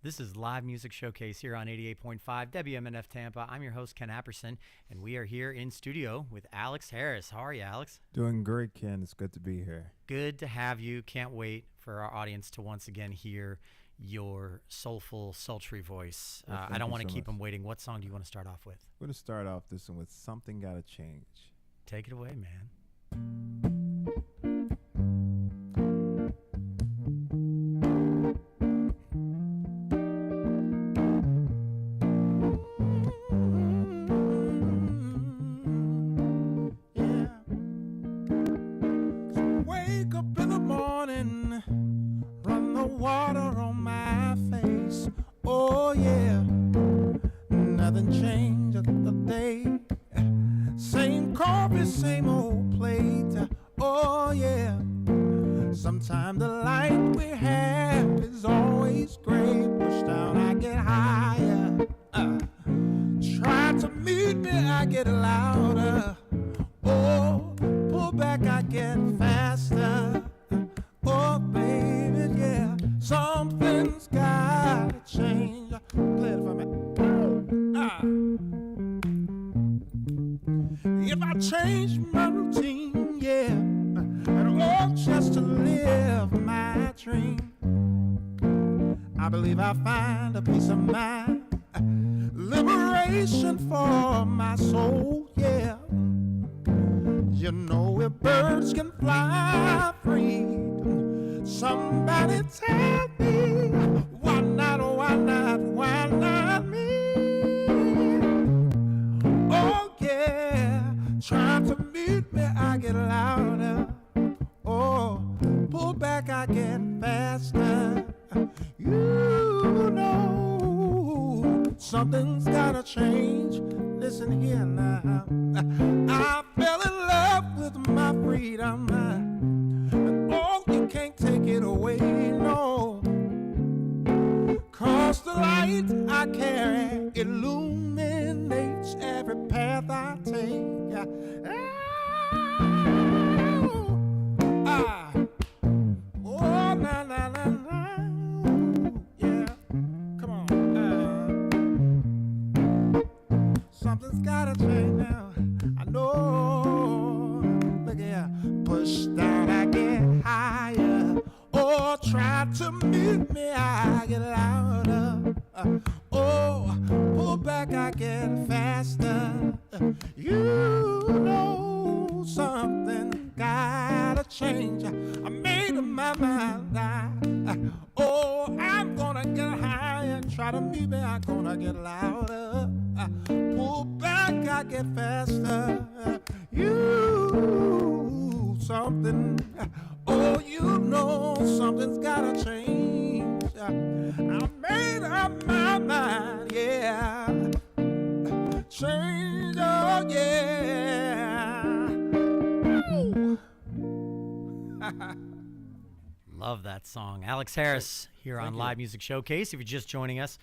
This is Live Music Showcase here on 88.5 WMNF Tampa. I'm your host, Ken Apperson, and we are here in studio with Alex Harris. How are you, Alex? Doing great, Ken. It's good to be here. Good to have you. Can't wait for our audience to once again hear your soulful, sultry voice. Well, I don't want to so keep much. them waiting. What song do you want to start off with? We're going to start off this one with Something Gotta Change. Take it away, man. Wake up in the morning, run the water on my face. Oh yeah, nothing changed today. Same coffee, same old plate. Oh yeah, sometimes the light we have is always great. Push down, I get higher. Try to meet me, I get louder. Oh, pull back, I get faster. Oh, baby, yeah, something's gotta change. Play it for me. If I change my routine, yeah, and all just to live my dream, I believe I'll find a peace of mind, liberation for my soul, yeah. You know if birds can fly free, somebody tell me, why not, why not, why not me? Oh yeah, trying to meet me, I get louder. Oh, pull back, I get faster. You know, something's gotta change. Listen here now, I fell in love with my freedom, and oh, you can't take it away, no. Cause the light I carry illuminates every path I take. Oh, na na na na, yeah, come on. Something's gotta change now. I know. Look here. Push down, I get higher. Oh, try to meet me, I get louder. Oh, pull back, I get faster. You know something gotta change. I made up my mind. Oh, I'm gonna get higher. Try to meet me, I'm gonna get louder. Pull back, I get faster. You something. Oh, you know something's gotta change. I made up my mind, yeah. Change, oh yeah. Ooh. Love that song. Alex Harris here on Live Music Showcase. If you're just joining us,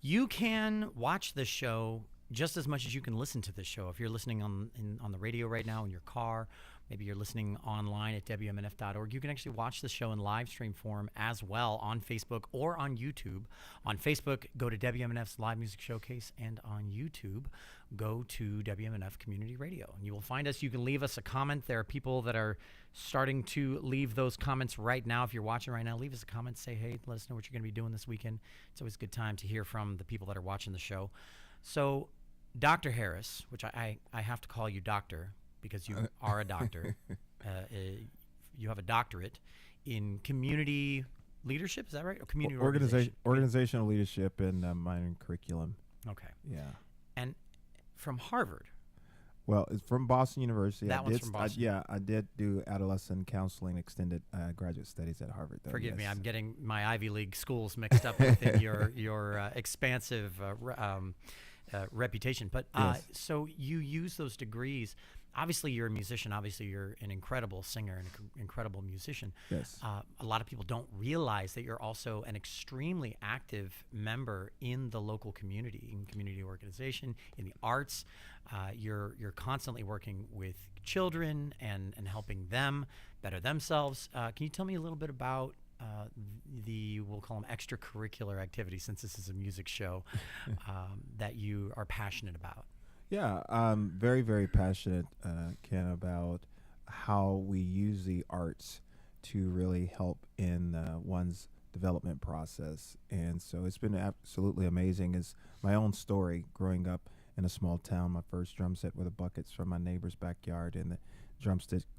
you can watch this show just as much as you can listen to this show. If you're listening on the radio right now in your car, maybe you're listening online at WMNF.org, you can actually watch the show in live stream form as well on Facebook or on YouTube. On Facebook, go to WMNF's Live Music Showcase, and on YouTube, go to WMNF Community Radio. And you will find us. You can leave us a comment. There are people that are starting to leave those comments right now. If you're watching right now, leave us a comment. Say, hey, let us know what you're going to be doing this weekend. It's always a good time to hear from the people that are watching the show. So, Dr. Harris, which I have to call you doctor because you are a doctor. You have a doctorate in community leadership. Is that right? Or community organizational leadership and minor in curriculum. Okay. Yeah. And from Harvard. Well, it's from Boston University. That one's from Boston. I did do adolescent counseling, extended graduate studies at Harvard. Though, Forgive yes. me, I'm getting my Ivy League schools mixed up within your expansive reputation. But Yes. so you use those degrees. Obviously, you're a musician. Obviously, you're an incredible singer and an incredible musician. Yes. A lot of people don't realize that you're also an extremely active member in the local community, in community organization, in the arts. You're constantly working with children and helping them better themselves. Can you tell me a little bit about we'll call them extracurricular activities, since this is a music show, that you are passionate about? Yeah, I'm very, very passionate, Ken, about how we use the arts to really help in one's development process. And so it's been absolutely amazing. It's my own story growing up in a small town. My first drum set were the buckets from my neighbor's backyard, and the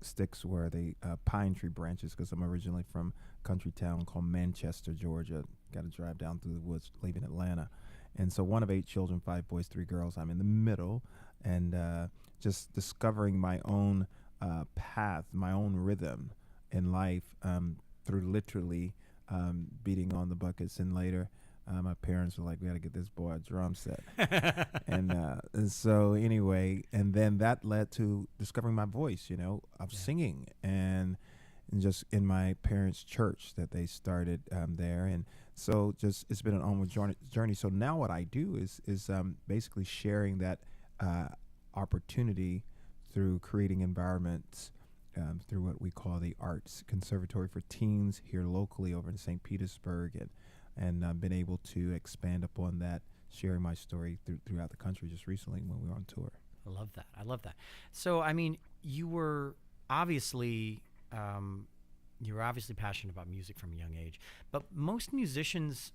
sticks were the pine tree branches, because I'm originally from a country town called Manchester, Georgia. Got to drive down through the woods leaving Atlanta. And so one of 8 children, 5 boys, 3 girls. I'm in the middle, and just discovering my own path, my own rhythm in life, through literally beating on the buckets. And later, my parents were like, "We got to get this boy a drum set." and so anyway, and then that led to discovering my voice, of singing, and just in my parents' church that they started there. And so just it's been an onward journey. So now what I do is basically sharing that opportunity through creating environments through what we call the Arts Conservatory for Teens here locally over in St. Petersburg, and I've been able to expand upon that, sharing my story throughout the country just recently when we were on tour. I love that. I love that. So, I mean, you were obviously passionate about music from a young age, but most musicians,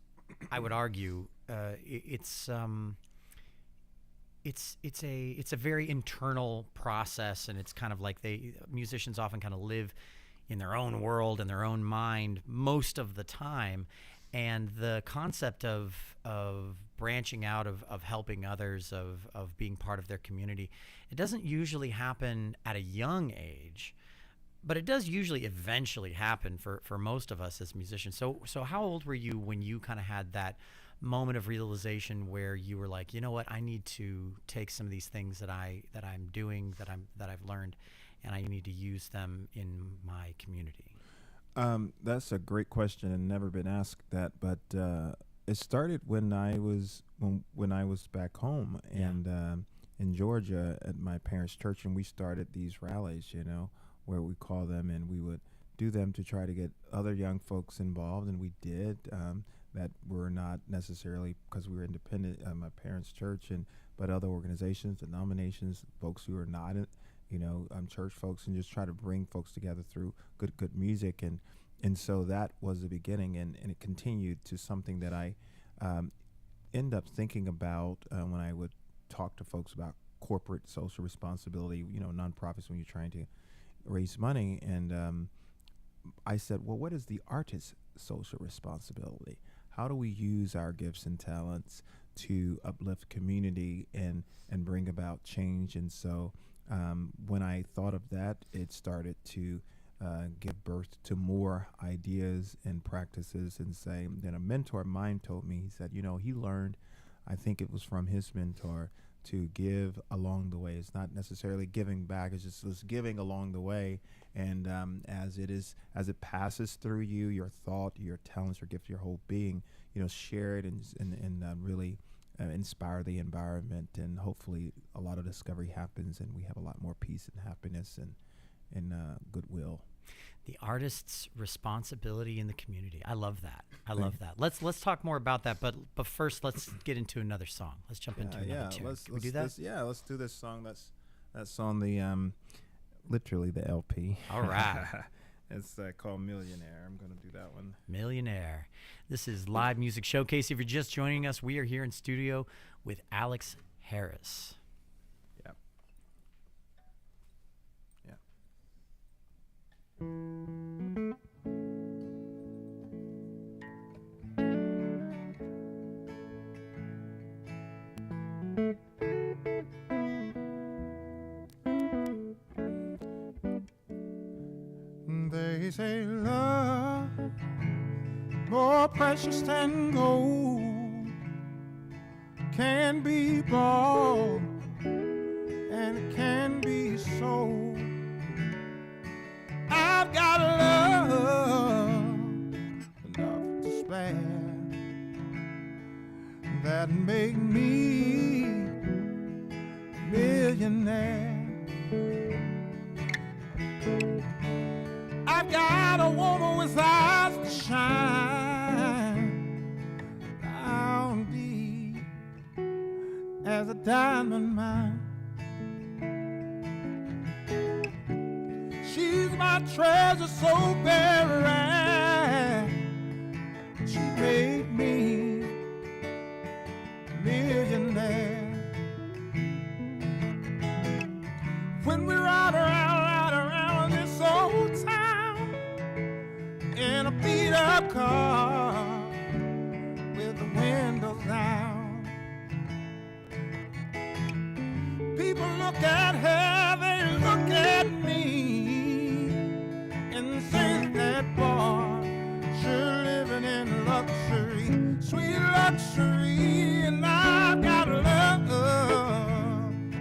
I would argue, it's a very internal process, and it's kind of like musicians often kind of live in their own world and their own mind most of the time. And the concept of branching out, of helping others, of being part of their community, it doesn't usually happen at a young age, but it does usually eventually happen for most of us as musicians. So how old were you when you kind of had that moment of realization where you were like, you know what, I need to take some of these things that I'm doing, that I've learned, and I need to use them in my community? That's a great question, and never been asked that. But it started when I was back home and in Georgia at my parents' church, and we started these rallies, where we call them, and we would do them to try to get other young folks involved, and we did. That were not necessarily because we were independent, my parents' church, but other organizations, denominations, folks who are not church folks, and just try to bring folks together through good music, and so that was the beginning, and it continued to something that I end up thinking about when I would talk to folks about corporate social responsibility, nonprofits, when you're trying to raise money, and I said, well, what is the artist's social responsibility? How do we use our gifts and talents to uplift community and bring about change? And so when I thought of that, it started to give birth to more ideas and practices. And then a mentor of mine told me, he said, he learned, I think it was from his mentor, to give along the way. It's not necessarily giving back, it's just giving along the way. And as it passes through you, your thought, your talents, your gift, your whole being, share it and really inspire the environment, and hopefully a lot of discovery happens, and we have a lot more peace and happiness and goodwill. The artist's responsibility in the community. I love that. I love that. Let's talk more about that. But first, let's get into another song. Let's jump into another tune. Can we do that? Let's do this song. That's on the literally the LP. All right. It's called Millionaire. I'm going to do that one. Millionaire. This is Live Music Showcase. If you're just joining us, we are here in studio with Alex Harris. Yep. They say love more precious than gold can be bought and it can be sold. I've got love enough to spare that make me millionaire. I've got a woman with eyes that shine as a diamond mine. She's my treasure so very rare. She made me a millionaire. When we ride around this old town in a beat-up car with the windows down, people look at her, they look at me, and say that boy sure living in luxury, sweet luxury, and I've got love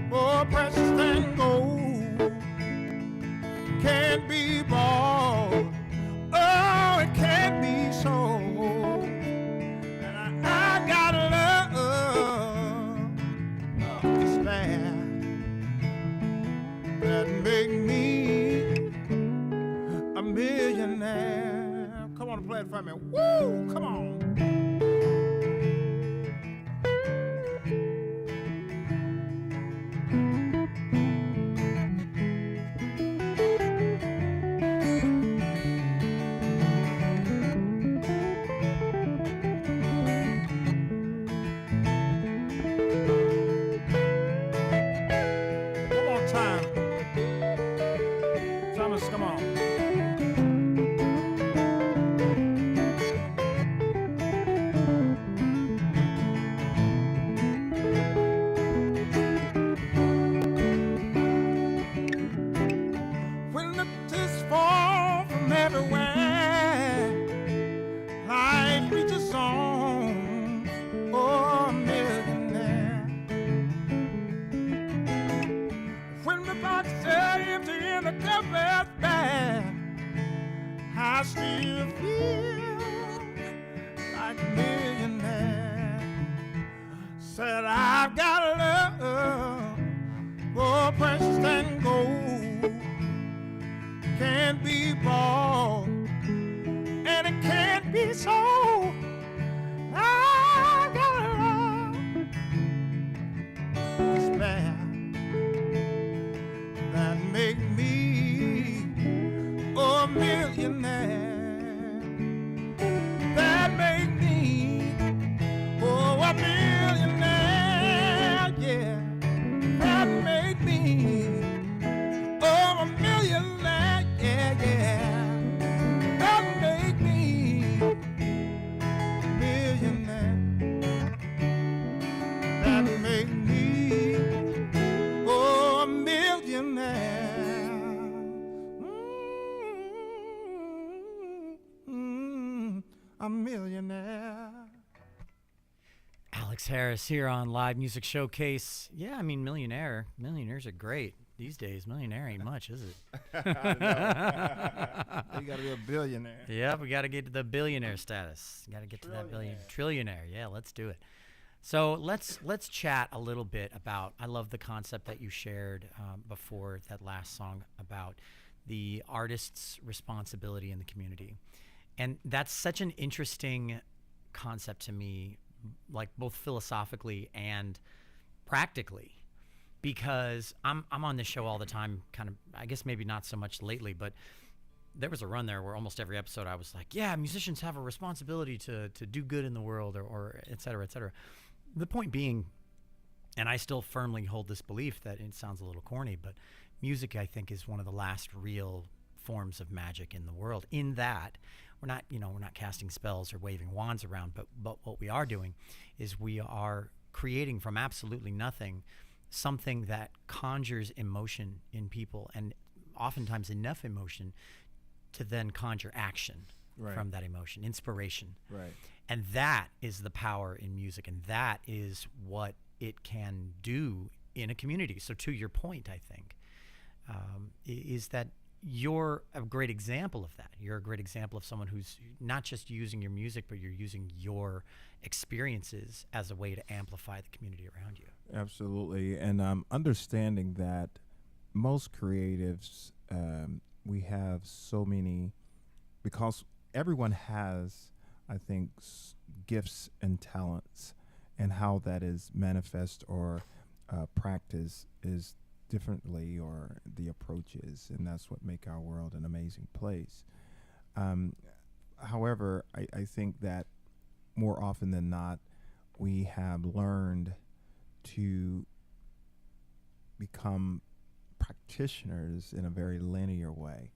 more precious than gold, can't be bought, oh, it can't be sold, and I got love to spare that make me a millionaire. Come on and play it for me. Woo! Come on. One more time. Thomas, come on. When the tears fall from everywhere, light reaches on, oh, a millionaire. When the box is empty and the cup is bad, I still feel like a millionaire. Said I've got love more precious than gold, can't be bought, and it can't be sold. I got love to spare that make me a millionaire, that make me a millionaire, yeah, that make me a millionaire, yeah, yeah, that make me a millionaire, that make me a millionaire. A millionaire. Alex Harris here on Live Music Showcase. Yeah, I mean, millionaires are great these days. Millionaire ain't much, is it? You got to be a billionaire. Yeah, we got to get to the billionaire status. Got to get to that trillionaire. Yeah, let's do it. So let's chat a little bit about. I love the concept that you shared before that last song about the artist's responsibility in the community, and that's such an interesting concept to me, like both philosophically and practically, because I'm on this show all the time, kind of, I guess maybe not so much lately, but there was a run there where almost every episode I was like, yeah, musicians have a responsibility to do good in the world, or et cetera, et cetera. The point being, and I still firmly hold this belief that it sounds a little corny, but music, I think, is one of the last real forms of magic in the world, in that we're not casting spells or waving wands around, but what we are doing is we are creating from absolutely nothing something that conjures emotion in people, and oftentimes enough emotion to then conjure action from that emotion, inspiration. Right. And that is the power in music, and that is what it can do in a community. So to your point, I think, is that you're a great example of that. You're a great example of someone who's not just using your music, but you're using your experiences as a way to amplify the community around you. Absolutely. And understanding that most creatives, we have so many, because everyone has, I think, gifts and talents. and how that is manifest or practiced is differently, or the approach is, and that's what make our world an amazing place. Um, However, I think that more often than not, we have learned to become practitioners in a very linear way,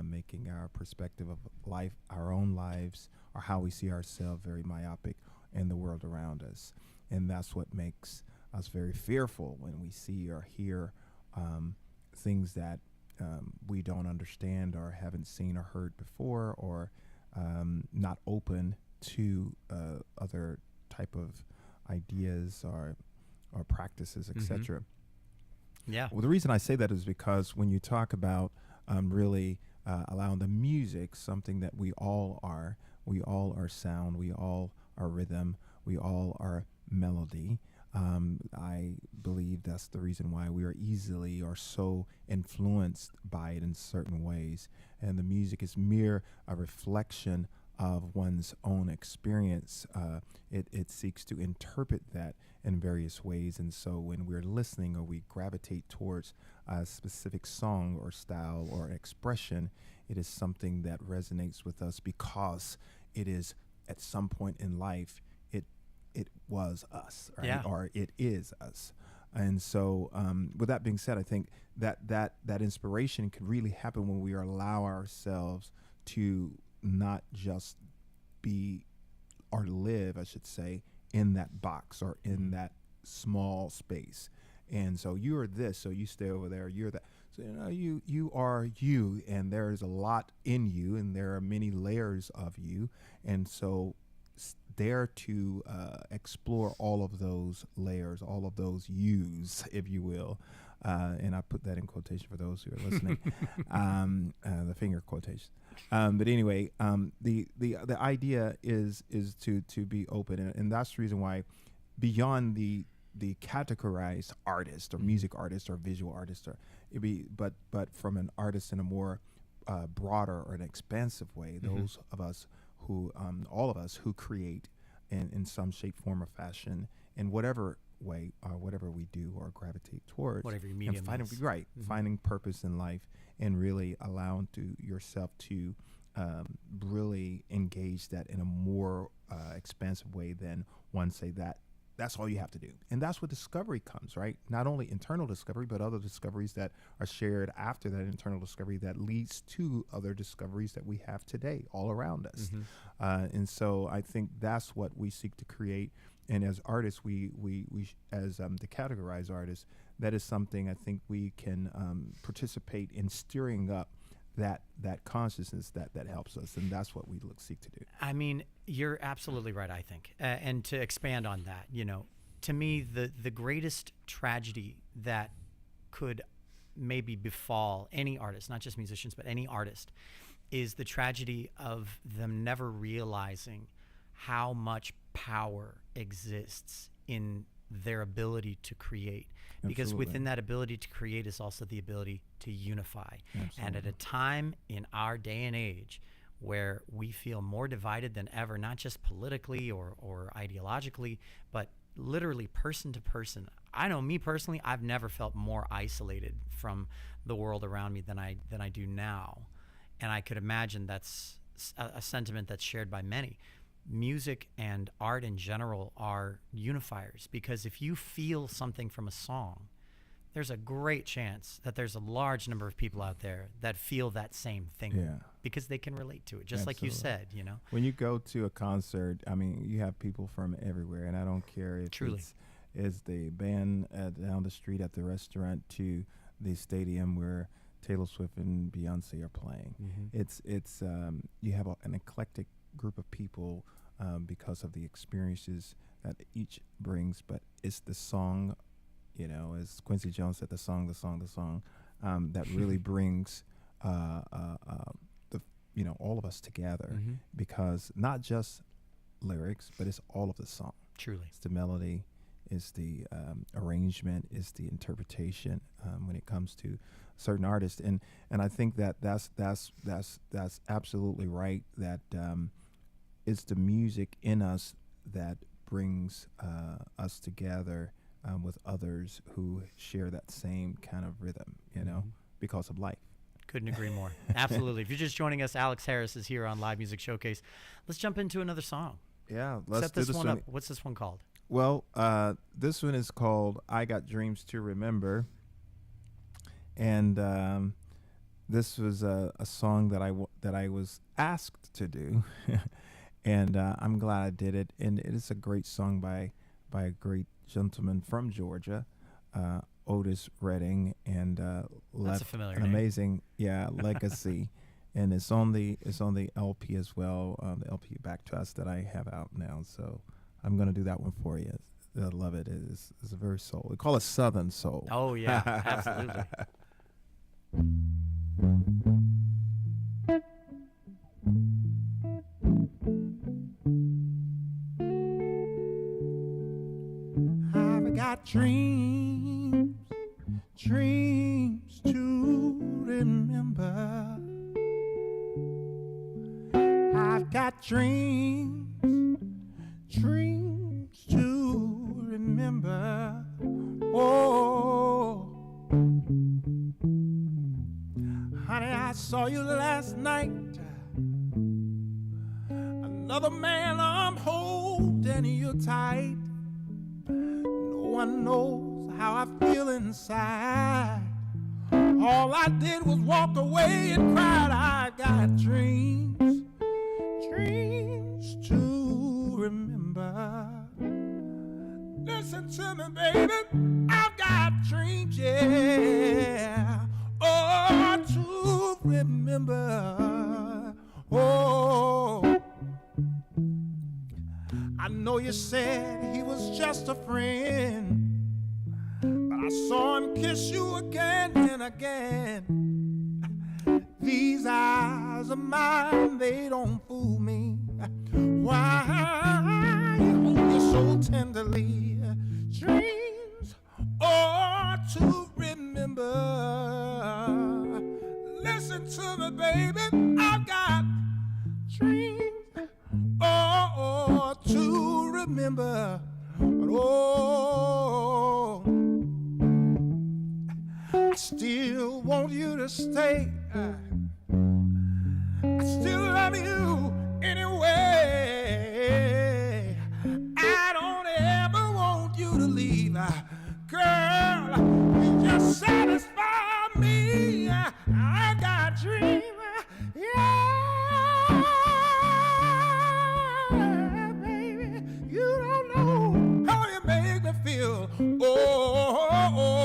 making our perspective of life, our own lives, or how we see ourselves, very myopic in the world around us. And that's what makes us very fearful when we see or hear things that we don't understand or haven't seen or heard before, or not open to other type of ideas or practices, etc. Yeah. Well, the reason I say that is because when you talk about really allowing the music, something that we all are sound, we all are rhythm, we all are melody. I believe that's the reason why we are easily or so influenced by it in certain ways. And the music is mere a reflection of one's own experience. It seeks to interpret that in various ways. And so when we're listening or we gravitate towards a specific song or style or expression, it is something that resonates with us because it is at some point in life, it was us, right? Yeah. Or it is us. And so with that being said, I think that inspiration can really happen when we allow ourselves to not just be or live, I should say, in that box or in that small space. And so you are this, so you stay over there, you're that. So you are you, and there is a lot in you, and there are many layers of you. And so dare to explore all of those layers, all of those yous, if you will. And I put that in quotation for those who are listening, the finger quotation. But anyway, the idea is to be open, and that's the reason why, beyond the categorized artist or music artist or visual artist, or but from an artist in a more broader or an expansive way, those of us who all of us who create in some shape, form, or fashion, in whatever way, whatever we do or gravitate towards, Whatever your medium finding, is. right, finding purpose in life, and really allowing to yourself to really engage that in a more expansive way than one say that that's all you have to do. And that's where discovery comes, right? Not only internal discovery, but other discoveries that are shared after that internal discovery that leads to other discoveries that we have today all around us. And so I think that's what we seek to create. And as artists, we as the categorized artists, that is something I think we can participate in stirring up that consciousness that helps us, and that's what we seek to do. I mean, you're absolutely right, I think. And to expand on that, to me, the greatest tragedy that could maybe befall any artist, not just musicians, but any artist, is the tragedy of them never realizing how much power exists in their ability to create. Because Absolutely. within that ability to create is also the ability to unify. Absolutely. And at a time in our day and age where we feel more divided than ever, not just politically or ideologically, but literally person to person. I know me personally, I've never felt more isolated from the world around me than I do now. And I could imagine that's a sentiment that's shared by many. Music and art in general are unifiers, because if you feel something from a song, there's a great chance that there's a large number of people out there that feel that same thing, because they can relate to it, just Absolutely. like you said, When you go to a concert, I mean, you have people from everywhere, and I don't care if Truly. it's the band down the street at the restaurant to the stadium where Taylor Swift and Beyonce are playing. It's you have an eclectic group of people because of the experiences that each brings, but it's the song, as Quincy Jones said, the song that really brings all of us together, because not just lyrics, but it's all of the song. Truly. It's the melody, it's the arrangement, it's the interpretation when it comes to certain artists, and I think that's absolutely right. That it's the music in us that brings us together with others who share that same kind of rhythm, because of life. Couldn't agree more. Absolutely. If you're just joining us, Alex Harris is here on Live Music Showcase. Let's jump into another song. Yeah, let's Set this one up. What's this one called? Well, this one is called "I Got Dreams to Remember," and this was a song that I was asked to do, and I'm glad I did it. And it is a great song by a great gentleman from Georgia, Otis Redding, and That's a familiar an name. amazing legacy. And it's on the LP as well, the LP Back to Us that I have out now. So I'm going to do that one for you. I love it. It's a very soul. We call it Southern Soul. Oh, yeah, absolutely. I've got dreams to remember. I've got dreams to remember. Oh, honey, I saw you last night. Another man, I'm holding you tight. No one knows how I feel inside. All I did was walk away and cried. I got dreams to remember. Listen to me, baby, I've got dreams, yeah, oh, to remember. Oh, I know you said he was just a friend, but I saw him kiss you again and again. These eyes of mine, they don't fool me. Why you hold you so tenderly? Dreams, oh, to remember. Listen to me, baby, I've got dreams, oh, to remember. Oh, I still want you to stay. I still love you anyway. I don't ever want you to leave. Girl, you just satisfy me. I got dreams. Yeah, baby, you don't know how you make me feel. Oh,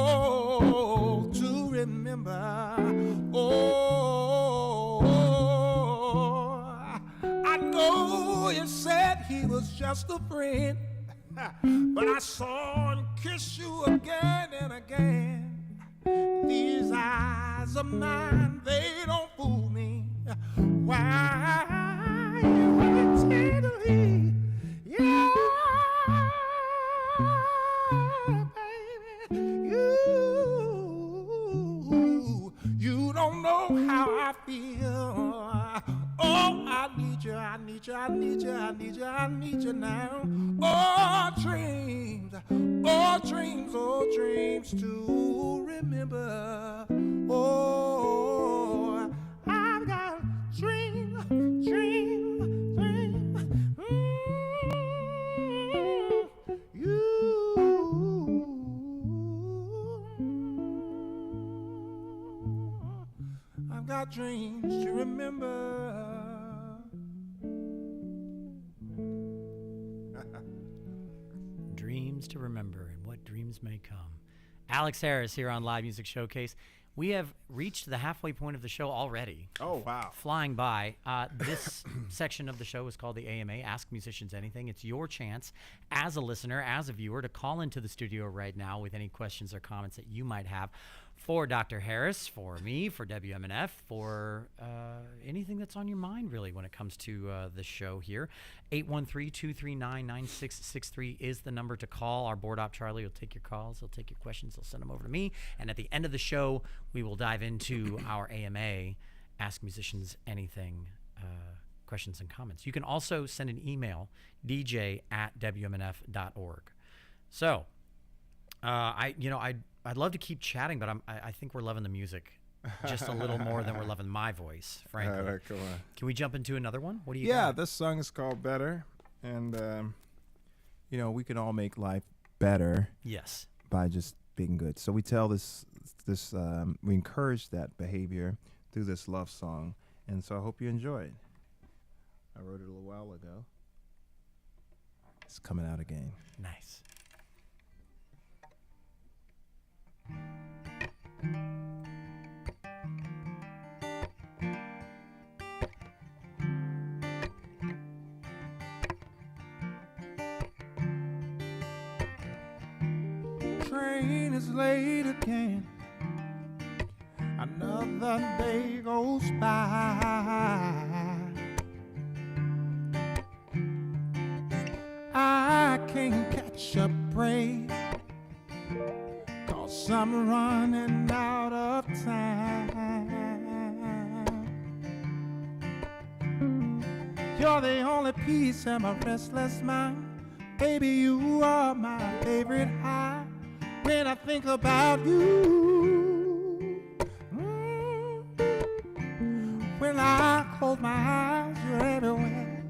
to remember. Oh, I know you said he was just a friend, but I saw him kiss you again and again. These eyes of mine, they don't fool me. Why you hold it tenderly? Yeah, baby, you don't know how I feel. Oh, I need you, I need you, I need you, I need you, I need you now. Oh, dreams, oh, dreams, oh, dreams to remember. Oh, I've got dreams, dreams, dreams. You, I've got dreams to remember. Dreams to remember and what dreams may come. Alex Harris here on Live Music Showcase. We have reached the halfway point of the show already. Oh, wow. Flying by. This section of the show is called the AMA, Ask Musicians Anything. It's your chance as a listener, as a viewer, to call into the studio right now with any questions or comments that you might have for Dr. Harris, for me, for WMNF, for anything that's on your mind, really, when it comes to the show here. 813-239-9663 is the number to call. Our board op, Charlie, will take your calls. He'll take your questions. He'll send them over to me. And at the end of the show, we will dive into our AMA, Ask Musicians Anything questions and comments. You can also send an email, dj@wmnf.org. So, I'd love to keep chatting, but I think we're loving the music just a little more than we're loving my voice, frankly. All right, come on. Can we jump into another one? What do you Yeah, got? this song is called Better. And, we can all make life better Yes. by just being good. So we tell we encourage that behavior through this love song. And so I hope you enjoy it. I wrote it a little while ago. It's coming out again. Nice. Train is late again. Another day goes by. I can't catch a break, 'cause I'm running out of time. You're the only peace in my restless mind. Baby, you are my favorite high. When I think about you, when I close my eyes, you're everywhere.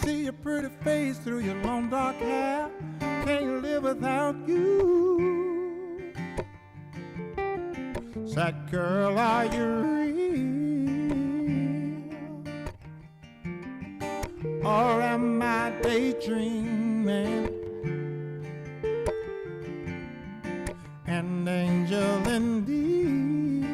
See your pretty face through your long dark hair. Can't live without you. Sad girl, are you real? Or am I daydreaming? An angel indeed.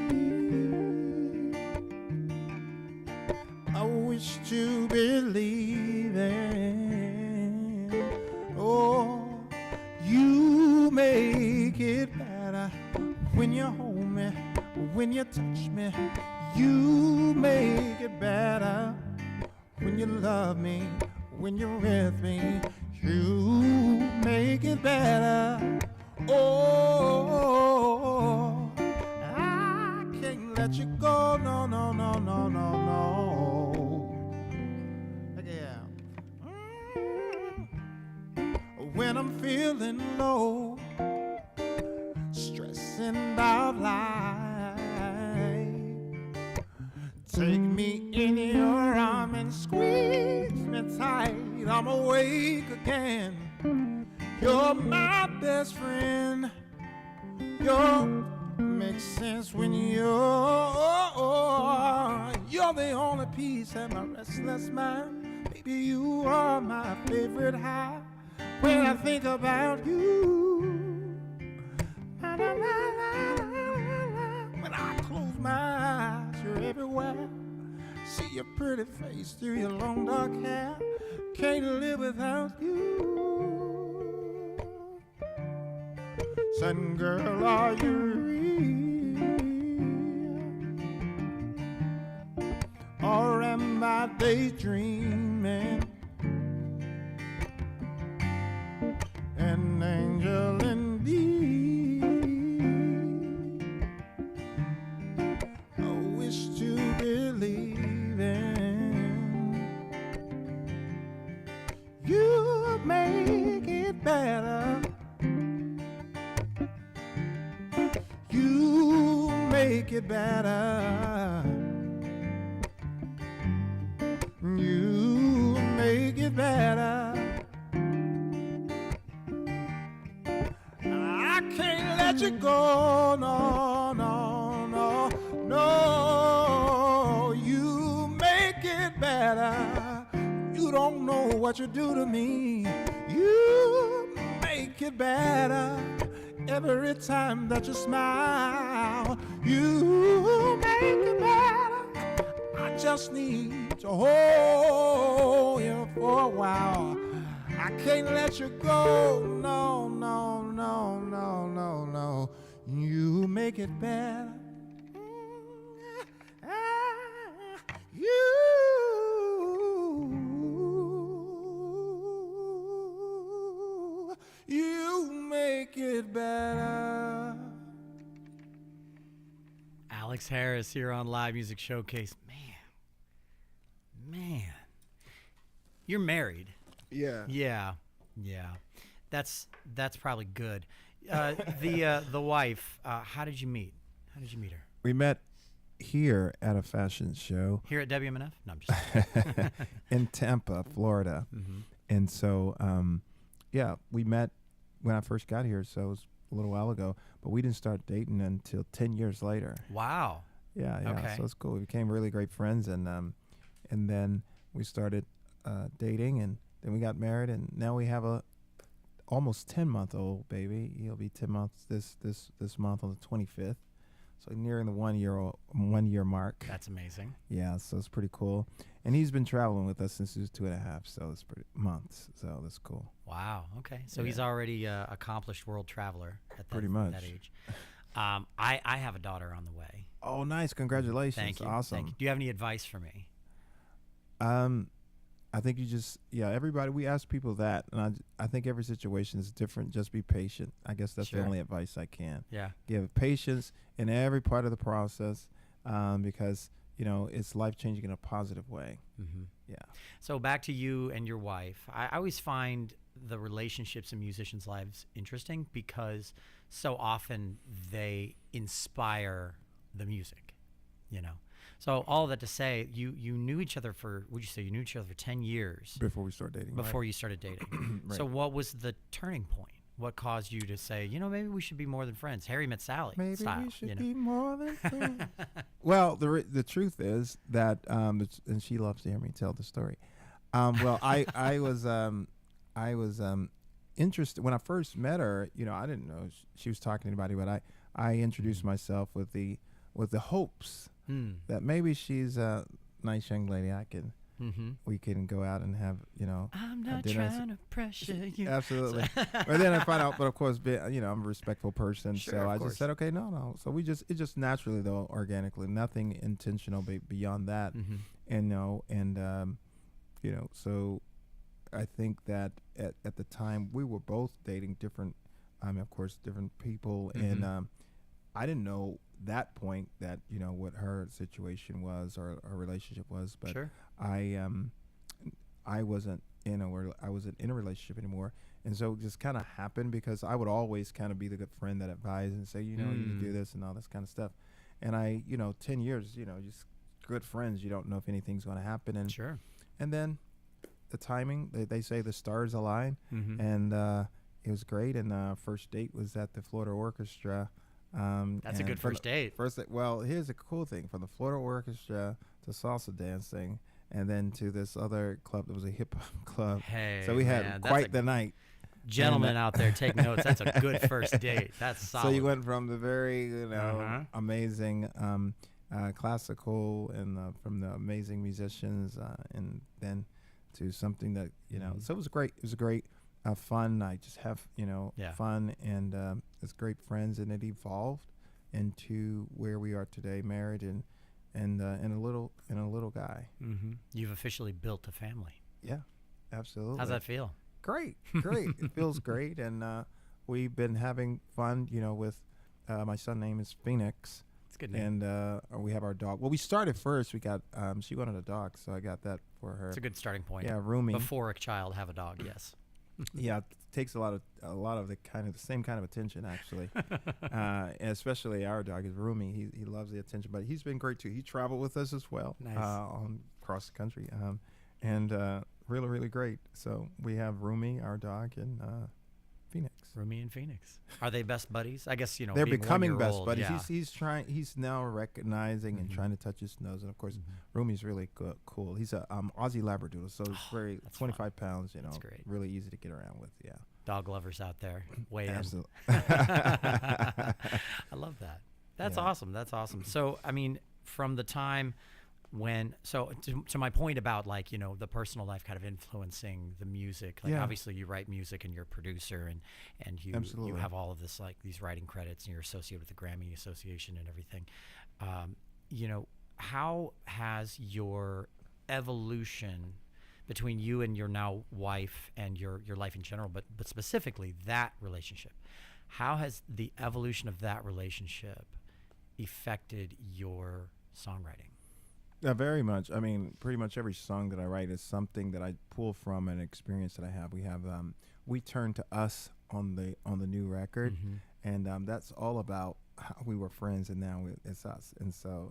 I wish to believe in. Oh, you make it better when you hold me, when you touch me. You make it better when you love me, when you're with me. You make it better. Oh, I can't let you go. No, no, no, no, no, no. Yeah. When I'm feeling low, stressing about life, take me in your arm and squeeze me tight. I'm awake again. You're my best friend. You make sense when you're the only peace in my restless mind. Baby, you are my favorite high. When I think about you, when I close my eyes, you're everywhere. See your pretty face through your long dark hair. Can't live without you. Sun girl, are you real? Or am I daydreaming? An angel indeed. I wish to believe in. You make it better. You make it better. You make it better. I can't let you go. No, no, no, no. You make it better. You don't know what you do to me. You make it better. Every time that you smile, you make it better. I just need to hold you for a while. I can't let you go. No, no, no, no, no, no. You make it better. You make it better. Alex Harris here on Live Music Showcase. Man, You're married. Yeah. Yeah, yeah. That's probably good. The wife. How did you meet? How did you meet her? We met here at a fashion show Here at WMNF? No, I'm just. in Tampa, Florida. Mm-hmm. And so, yeah, we met when I first got here, so it was a little while ago. But we didn't start dating until 10 years later. Wow. Yeah, yeah. Okay. So it's cool. We became really great friends, and then we started dating, and then we got married, and now we have a almost 10-month-old baby. He'll be 10 months this month on the 25th. So nearing the 1 year mark. That's amazing. Yeah, so it's pretty cool. And he's been traveling with us since he was 2.5, so it's pretty months. So that's cool. Wow. Okay. So Yeah. he's already accomplished world traveler at that, Pretty much. that age. I have a daughter on the way. Oh, nice! Congratulations. Thank you. Awesome. Thank you. Do you have any advice for me? I think you just everybody. We ask people that, and I think every situation is different. Just be patient. I guess that's Sure. the only advice I can Yeah. give. Patience in every part of the process, because it's life changing in a positive way. Mm-hmm. Yeah. So back to you and your wife. I always find the relationships in musicians' lives interesting because so often they inspire the music, So all that to say, you knew each other for, would you say you knew each other for 10 years Before we start dating. before you started dating? Right. So what was the turning point? What caused you to say, maybe we should be more than friends? Harry met Sally Maybe style, we should be more than friends. Well, the truth is that, and she loves to hear me tell the story. Well, I was interested when I first met her. I didn't know she was talking to anybody, but I introduced myself with the hopes that maybe she's a nice young lady. We can go out and have I'm a not dinner. trying to pressure you. Absolutely. But then I find out, but of course, I'm a respectful person, Sure, so of I course. just said, okay, no. So it just naturally, though, organically, nothing intentional beyond that, Mm-hmm. so I think that at the time we were both dating different, of course, different people, Mhm. and I didn't know that point that what her situation was or her relationship was, but Sure. I wasn't in a relationship anymore, and so it just kind of happened because I would always kind of be the good friend that advised and say, you should do this and all this kind of stuff, and 10 years, just good friends. You don't know if anything's going to happen, and Sure. and then the timing, they say the stars align, Mm-hmm. and it was great. And first date was at the Florida Orchestra. That's a and good from first date. Well, here's a cool thing: from the Florida Orchestra to salsa dancing, and then to this other club that was a hip hop club. Hey, So we had man, that's quite the night. Gentlemen out there, take notes. That's a good first date. That's solid. So you went from the very Uh-huh. amazing classical and from the amazing musicians, and then to something that Mhm. So it was great. It was a great fun night. Just have Yeah. fun, and it's great friends, and it evolved into where we are today, married and a little guy. Mm-hmm. You've officially built a family. Yeah, absolutely. How's that feel? Great. It feels great, and we've been having fun. With my son's name is Phoenix. It's a good name. And we have our dog. Well, we started first. We got she wanted a dog, so I got that for her. It's a good starting point. Yeah, Rumi. Before a child have a dog, yes. Yeah, it takes a lot of the same kind of attention, actually. And especially our dog is Rumi. He loves the attention, but he's been great too. He traveled with us as well, Nice. across the country, and really, really great. So we have Rumi, our dog, and Phoenix. Rumi and Phoenix. Are they best buddies? I guess, They're being becoming 1 year best old, buddies. Yeah. He's now recognizing and Mhm. trying to touch his nose, and of course, Mhm. Rumi's really cool. He's a Aussie Labradoodle, so he's very that's 25 pounds. That's great. Really easy to get around with. Yeah, Dog lovers out there, weigh in. absolutely. I love that. That's Yeah. awesome. That's awesome. So, from the time when, to my point about the personal life kind of influencing the music, Yeah. obviously you write music and you're a producer and you Absolutely. have all of this, these writing credits, and you're associated with the Grammy Association and everything. How has your evolution between you and your now wife and your life in general, but specifically that relationship, how has the evolution of that relationship affected your songwriting? Yeah, very much. I mean, pretty much every song that I write is something that I pull from an experience that I have. We turn to us on the new record, and that's all about how we were friends, and now it's us. And so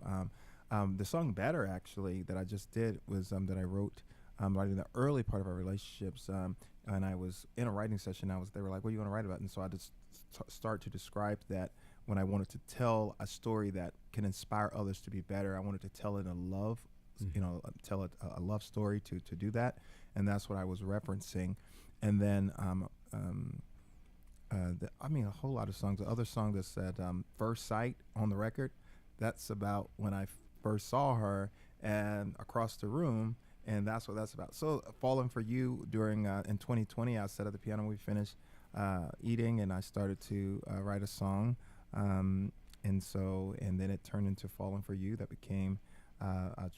the song "Better" actually that I just did was that I wrote right in the early part of our relationships, and I was in a writing session. They were like, "What do you want to write about?" And so I just start to describe that. When I wanted to tell a story that can inspire others to be better, I wanted to tell it in love, tell it a love story to do that, and that's what I was referencing. And then, a whole lot of songs. The other song that said "First Sight" on the record, that's about when I first saw her and across the room, and that's what that's about. So, "Falling for You" during in 2020, I sat at the piano. We finished eating, and I started to write a song. And then it turned into "Falling for You" that became a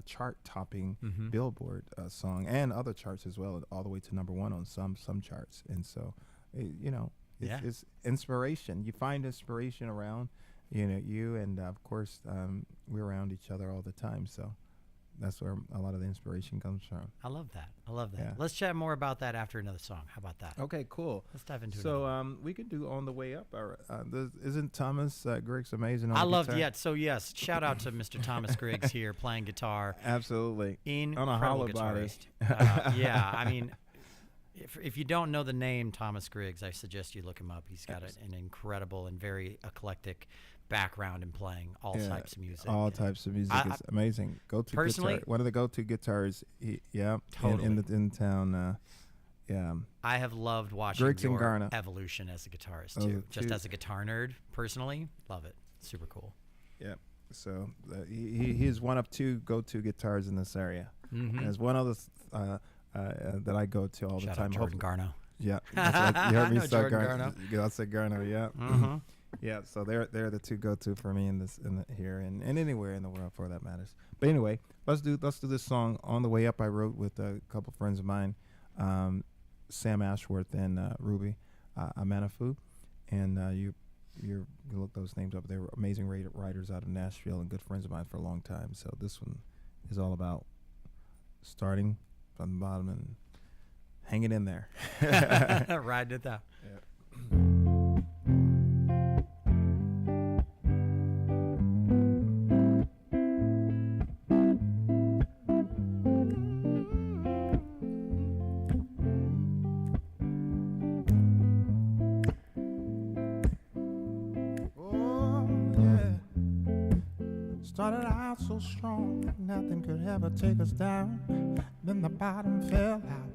chart-topping Billboard song, and other charts as well, all the way to #1 on some charts. And so, it's inspiration. You find inspiration around, you, and of course, we're around each other all the time. So that's where a lot of the inspiration comes from. I love that. Yeah. Let's chat more about that after another song. How about that? Okay, cool. Let's dive into it. So we could do "On the Way Up." Isn't Thomas Griggs amazing on I the loved guitar? So yes, shout out to Mr. Thomas Griggs here playing guitar. Absolutely. Incredible On a hollow body. guitarist. Yeah, I mean, if you don't know the name Thomas Griggs, I suggest you look him up. He's got an incredible and very eclectic background in playing all types of music. All types of music is amazing. Go-to personally, guitar. One of the go-to guitars. Totally. in town. I have loved watching Griggs and your Garna. evolution as a guitarist Those too. are Just two- as a guitar nerd, personally, love it. Super cool. Yeah. So he is one of two go-to guitars in this area. There's one other that I go to all Shout the time. out Jordan Garno. Yeah. That's right. You heard me I know say Jordan Garno. I said Garno. Yeah. Mm-hmm. Yeah, so they're the two go-to for me here and anywhere in the world for that matters. But anyway, let's do this song "On the Way Up." I wrote with a couple friends of mine, Sam Ashworth and Ruby Amanafu, and you look those names up. They were amazing writers out of Nashville and good friends of mine for a long time. So this one is all about starting from the bottom and hanging in there. Ride it out. Yeah. Started out so strong, nothing could ever take us down. Then the bottom fell out.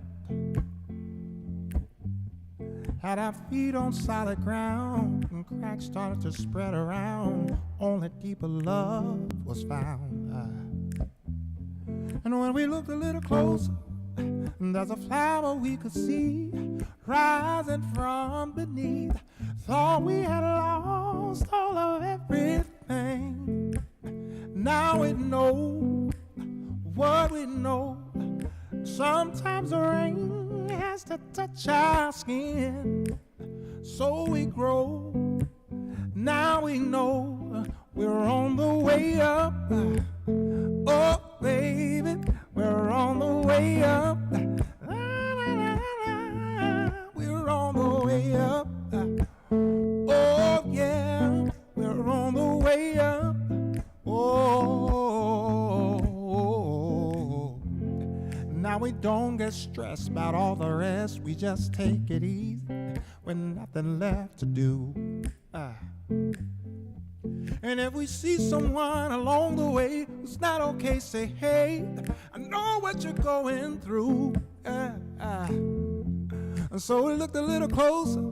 Had our feet on solid ground, and cracks started to spread around. Only deeper love was found. And when we looked a little closer, there's a flower we could see rising from beneath. Thought we had lost all of everything. Now we know what we know. Sometimes the rain has to touch our skin, so we grow. Now we know we're on the way up. Oh, baby, we're on the way up. La, la, la, la. We're on the way up. Oh, yeah, we're on the way up. Oh, now we don't get stressed about all the rest. We just take it easy with nothing left to do. And if we see someone along the way who's not okay, say, hey, I know what you're going through. And so we looked a little closer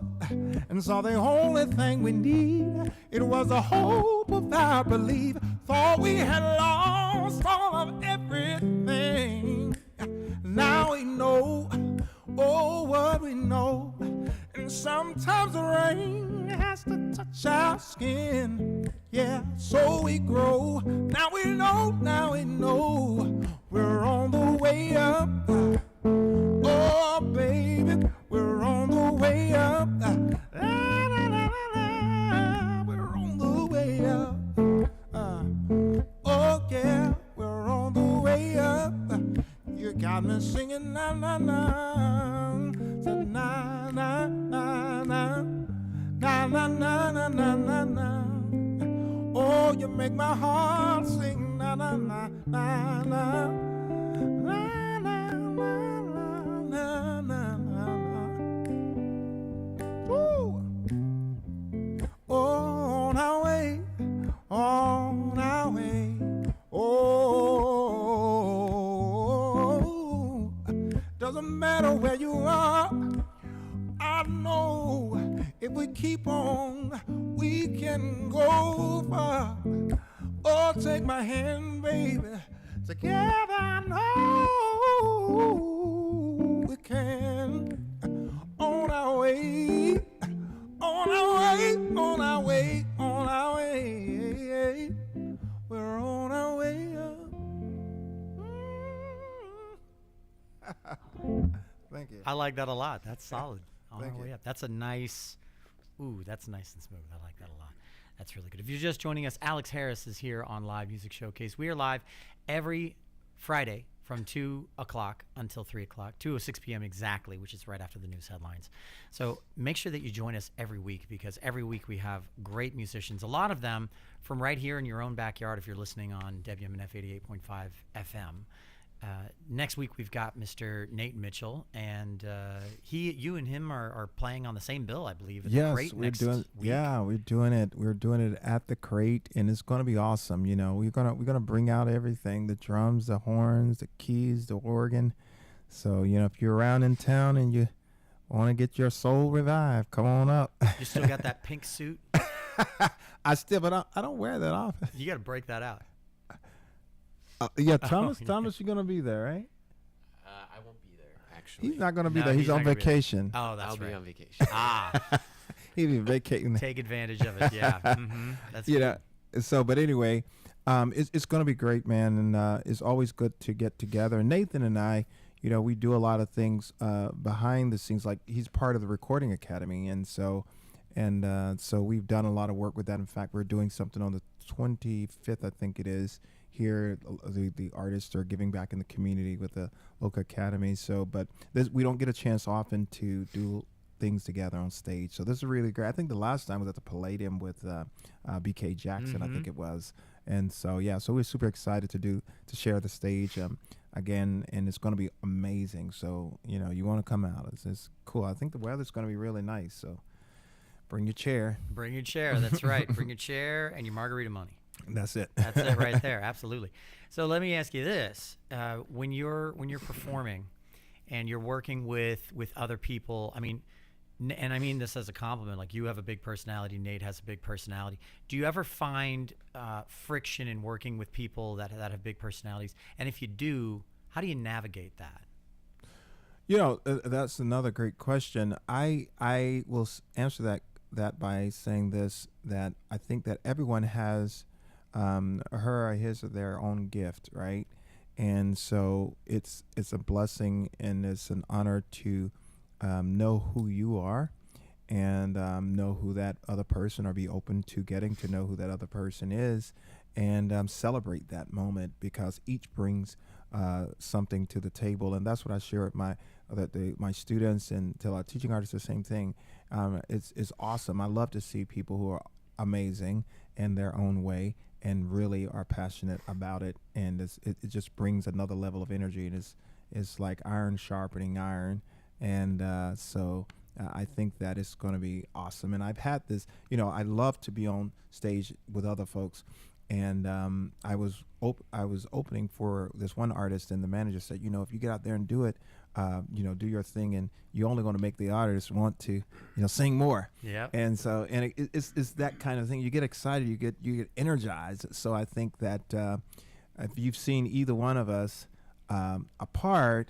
and saw the only thing we need. It was the hope of our belief. Thought we had lost all of everything. Now we know, oh, what we know. And sometimes the rain has to touch our skin. Yeah, so we grow. Now we know we're on the way up. Oh, baby, we're on the way up. La, la, la, la, la. We're on the way up. Oh, na na na na na na. Oh, you make my heart sing na na na na na. Na na na na na na na. Woo. On our way, on our way. Oh, doesn't matter where you are. I know if we keep on, we can go far. Oh, take my hand, baby. Together, I know we can. On our way, on our way, on our way, on our way. We're on our way up. Thank you. I like that a lot. That's solid. On Thank our way you. up. That's a nice. Ooh, that's nice and smooth. I like that a lot. That's really good. If you're just joining us, Alex Harris is here on Live Music Showcase. We are live every Friday from 2 o'clock until 3 o'clock, 2:06 p.m. exactly, which is right after the news headlines. So make sure that you join us every week, because every week we have great musicians, a lot of them from right here in your own backyard if you're listening on WMNF 88.5 FM. Next week we've got Mr. Nate Mitchell, and you and him are playing on the same bill, I believe. At the Yes, Crate we're next doing. week. Yeah, we're doing it. We're doing it at the Crate, and it's going to be awesome. You know, we're gonna bring out everything: the drums, the horns, the keys, the organ. So if you're around in town and you want to get your soul revived, come on up. You still got that pink suit? but I don't wear that often. You got to break that out. Yeah, Thomas. yeah. Thomas, you're gonna be there, right? I won't be there, actually. He's not gonna be No, there. He's not on gonna be there. vacation. Oh, that's I'll right. be on vacation. Ah, He'll be vacating. take advantage of it. Yeah. That's you good. know. So, but anyway, it's going to be great, man, and it's always good to get together. And Nathan and I, we do a lot of things behind the scenes. Like, he's part of the Recording Academy, and so we've done a lot of work with that. In fact, we're doing something on the 25th, I think it is. Here, the artists are giving back in the community with the local academy. So, but we don't get a chance often to do things together on stage. So this is really great. I think the last time was at the Palladium with BK Jackson, I think it was. And so so we're super excited to share the stage again, and it's going to be amazing. So you want to come out. It's cool. I think the weather's going to be really nice. So bring your chair. Bring your chair. That's right. Bring your chair and your margarita money. That's it. That's it right there. Absolutely. So let me ask you this: when you're performing and you're working with other people, I mean, and I mean this as a compliment. Like, you have a big personality. Nate has a big personality. Do you ever find friction in working with people that have big personalities? And if you do, how do you navigate that? That's another great question. I will answer that by saying this: that I think that everyone has her or his or their own gift, right? And so it's a blessing and it's an honor to know who you are and know who that other person, or be open to getting to know who that other person is, and celebrate that moment, because each brings something to the table. And that's what I share with my students, and tell our teaching artists the same thing. It's awesome. I love to see people who are amazing in their own way and really are passionate about it, and it just brings another level of energy, and it's like iron sharpening iron. And so I think that it's going to be awesome. And I've had this, I love to be on stage with other folks, and I was opening for this one artist, and the manager said, if you get out there and do it, do your thing, and you're only going to make the artist want to, sing more. Yeah. And so, and it's that kind of thing. You get excited, you get energized. So I think that if you've seen either one of us apart,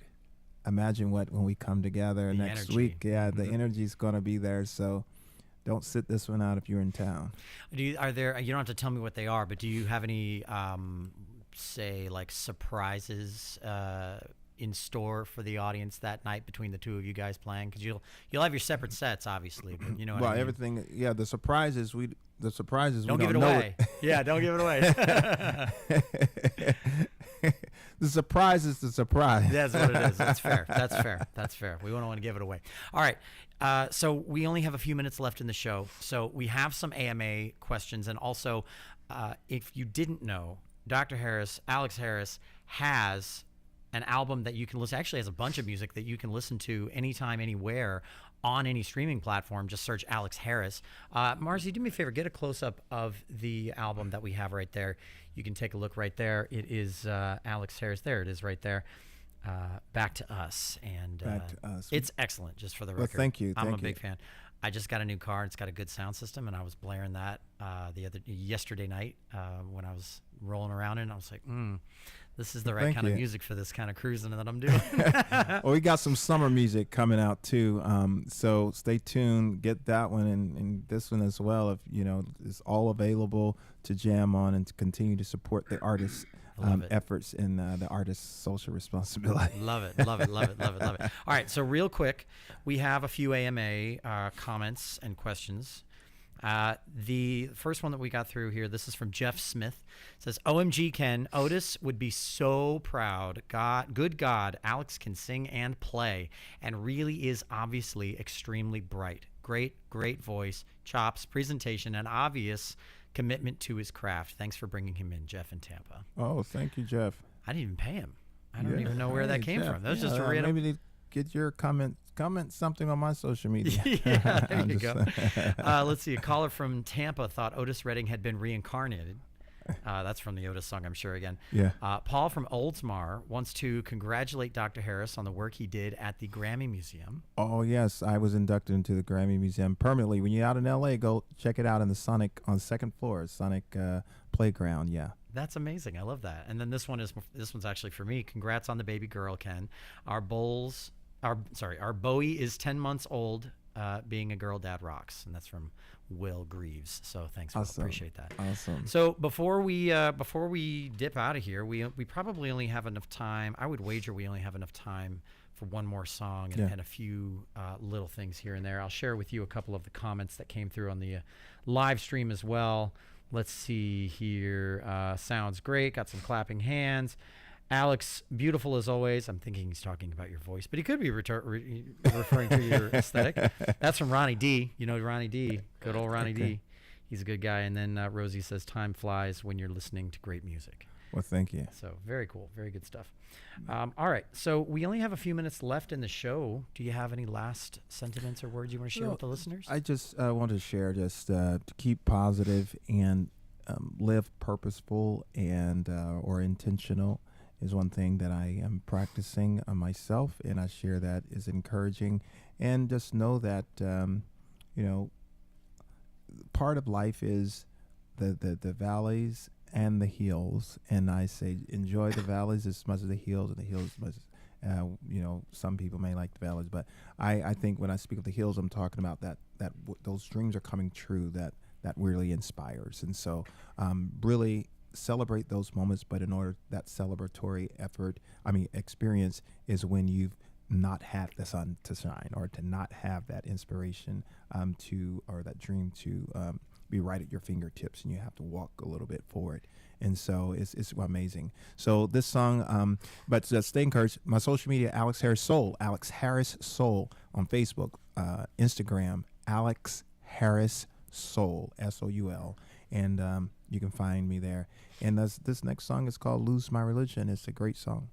imagine when we come together The next energy. week. Yeah, the energy's going to be there. So don't sit this one out if you're in town. You don't have to tell me what they are, but do you have any, say, like, surprises in store for the audience that night between the two of you guys playing? Because you'll have your separate sets, obviously, but you know what I mean? Everything. Yeah, the surprises. Don't we give it know away. Yeah, don't give it away. The surprise is the surprise. That's what it is. That's fair. That's fair. That's fair. We don't want to give it away. All right. So we only have a few minutes left in the show. So we have some AMA questions. And also, if you didn't know, Dr. Harris, Alex Harris, has an album that you can listen, actually has a bunch of music that you can listen to anytime, anywhere, on any streaming platform. Just search Alex Harris. Marcy, do me a favor, get a close-up of the album that we have right there. You can take a look right there. It is Alex Harris. There it is right there. Back to Us. And Back to Us. It's excellent, just for the Well, record. thank you. I'm Thank a big you. fan. I just got a new car. It's got a good sound system, and I was blaring that yesterday night when I was rolling around in. I was like, this is the right Thank kind of you. music for this kind of cruising that I'm doing. Well, we got some summer music coming out too, so stay tuned. Get that one and this one as well. If you know, it's all available to jam on and to continue to support the artists' Love it. efforts and the artist's social responsibility. Love it, love it, love it, love it, love it. All right, so real quick, we have a few AMA comments and questions. The first one that we got through here, this is from Jeff Smith. It says, OMG, Ken, Otis would be so proud. Good God, Alex can sing and play and really is obviously extremely bright. Great voice, chops, presentation, and obvious commitment to his craft. Thanks for bringing him in, Jeff in Tampa. Oh, thank you, Jeff. I didn't even pay him. I don't Yeah. even know where that Hey, came Jeff. from. That was Yeah, just a random. Maybe they get your comment something on my social media. Yeah, there I'm you just- go. Let's see. A caller from Tampa thought Otis Redding had been reincarnated. That's from the Otis song, I'm sure, again. Yeah. Paul from Oldsmar wants to congratulate Dr. Harris on the work he did at the Grammy Museum. Oh yes, I was inducted into the Grammy Museum permanently. When you're out in LA, go check it out in the Sonic on the second floor, Sonic Playground. Yeah. That's amazing. I love that. And then this one's actually for me. Congrats on the baby girl, Ken. Our Bowie is 10 months old. Being a girl, dad rocks. And that's from Will Greaves. So thanks, Will. Awesome. Appreciate that. Awesome. So before we dip out of here, we probably only have enough time. I would wager we only have enough time for one more song and, Yeah. and a few little things here and there. I'll share with you a couple of the comments that came through on the live stream as well. Let's see here. Sounds great. Got some clapping hands. Alex, beautiful as always. I'm thinking he's talking about your voice, but he could be referring to your aesthetic. That's from Ronnie D. You know Ronnie D. Good old Ronnie D. He's a good guy. And then Rosie says, time flies when you're listening to great music. Well, thank you. So very cool. Very good stuff. All right. So we only have a few minutes left in the show. Do you have any last sentiments or words you want to share Well, with the listeners? I just want to share to keep positive and live purposeful and or intentional is one thing that I am practicing on myself, and I share that is encouraging. And just know that part of life is the valleys and the hills, and I say enjoy the valleys as much as the hills, and the hills as much as some people may like the valleys, but I think when I speak of the hills, I'm talking about that those dreams are coming true, that really inspires. And so really celebrate those moments, but in order that celebratory experience is when you've not had the sun to shine, or to not have that inspiration or that dream to be right at your fingertips, and you have to walk a little bit forward. And so it's amazing. So this song, but stay encouraged. My social media, Alex Harris Soul on Facebook, Instagram, Alex Harris Soul, SOUL, and you can find me there. And this next song is called Lose My Religion. It's a great song.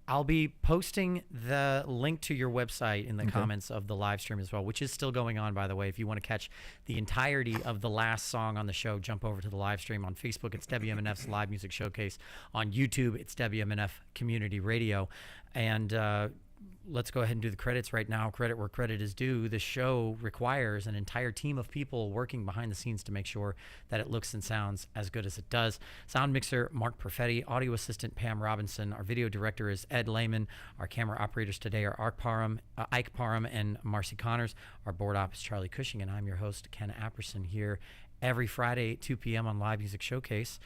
I'll be posting the link to your website in the comments of the live stream as well, which is still going on, by the way. If you want to catch the entirety of the last song on the show, jump over to the live stream. On Facebook, it's WMNF's Live Music Showcase. On YouTube, it's WMNF Community Radio. And let's go ahead and do the credits right now. Credit where credit is due. The show requires an entire team of people working behind the scenes to make sure that it looks and sounds as good as it does. Sound mixer, Mark Perfetti. Audio assistant, Pam Robinson. Our video director is Ed Lehman. Our camera operators today are Ike Parham and Marcy Connors. Our board op is Charlie Cushing, and I'm your host, Ken Apperson, here every Friday at 2 p.m. on Live Music Showcase.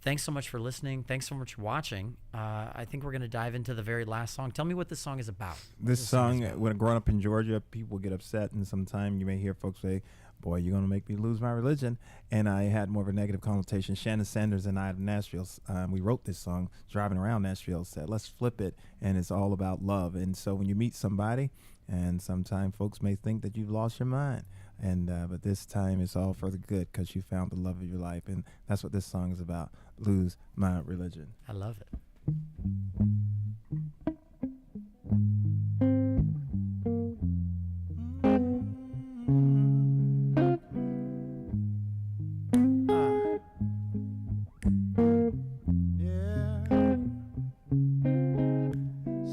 Thanks so much for listening. Thanks so much for watching. I think we're going to dive into the very last song. Tell me what this song is about. This song, when growing up in Georgia, people get upset, and sometimes you may hear folks say, boy, you're going to make me lose my religion. And I had more of a negative connotation. Shannon Sanders and I of Nashville, we wrote this song, driving around Nashville, said, let's flip it, and it's all about love. And so when you meet somebody, and sometimes folks may think that you've lost your mind, and but this time it's all for the good because you found the love of your life. And that's what this song is about, Lose My Religion. I love it.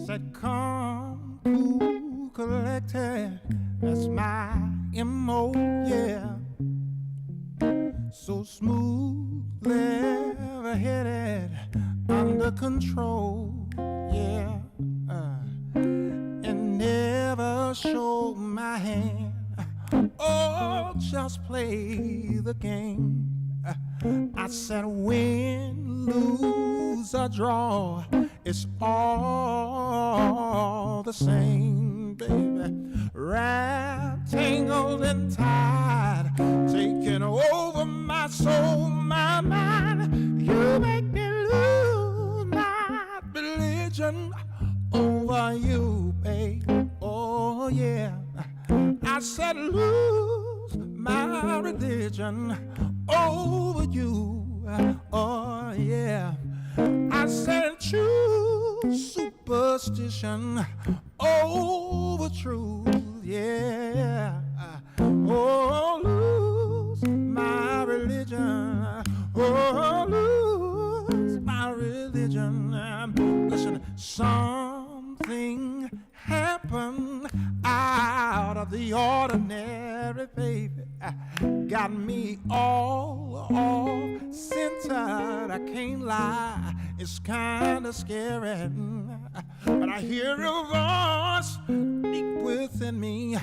Said calm, cool, collected. That's my MO, yeah. So smooth, level-headed, under control, yeah. And never show my hand. Oh, just play the game. I said win, lose, or draw, it's all the same, baby. Wrapped, tangled, and tied, taking over my soul, my mind. You make me lose my religion over you, babe. Oh, yeah. I said lose my religion over you. Oh, yeah. I said choose superstition over truth. Yeah. Oh, lose my religion. Oh, lose my religion. Listen, something happened out of the ordinary, baby. Got me all off centered. I can't lie, it's kinda scary. But I hear a voice deep within me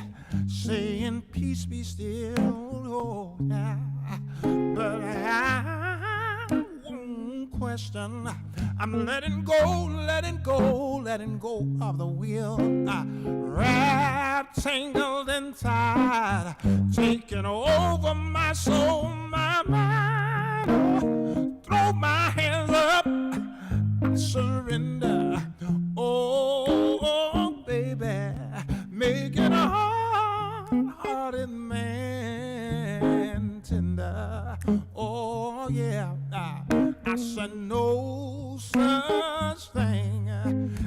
saying, peace be still. Oh, yeah. But I won't question. I'm letting go, letting go, letting go of the wheel. Wrapped, tangled, and tied, taking over my soul, my mind. Oh, throw my hands up, I surrender. Oh, baby, making a hard-hearted man tender. Oh, yeah. I said no such thing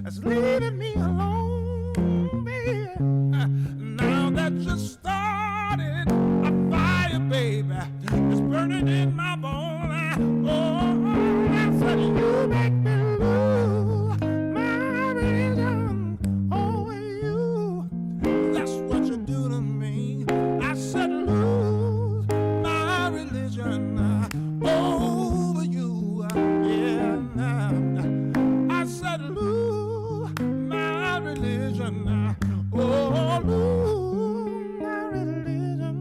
as leaving me alone, baby. Now that you started a fire, baby, it's burning in my bone. Oh, I said you make me lose my religion. Oh, you, that's what you do to me. I said lose my religion over you. Yeah, I said lose my religion. Oh, lose my religion.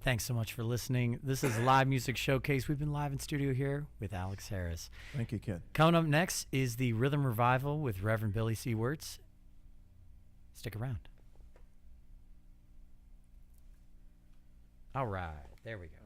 Thanks so much for listening. This is Live Music Showcase. We've been live in studio here with Alex Harris. Thank you, Ken. Coming up next is the Rhythm Revival with Reverend Billy C. Wirtz. Stick around. All right, there we go.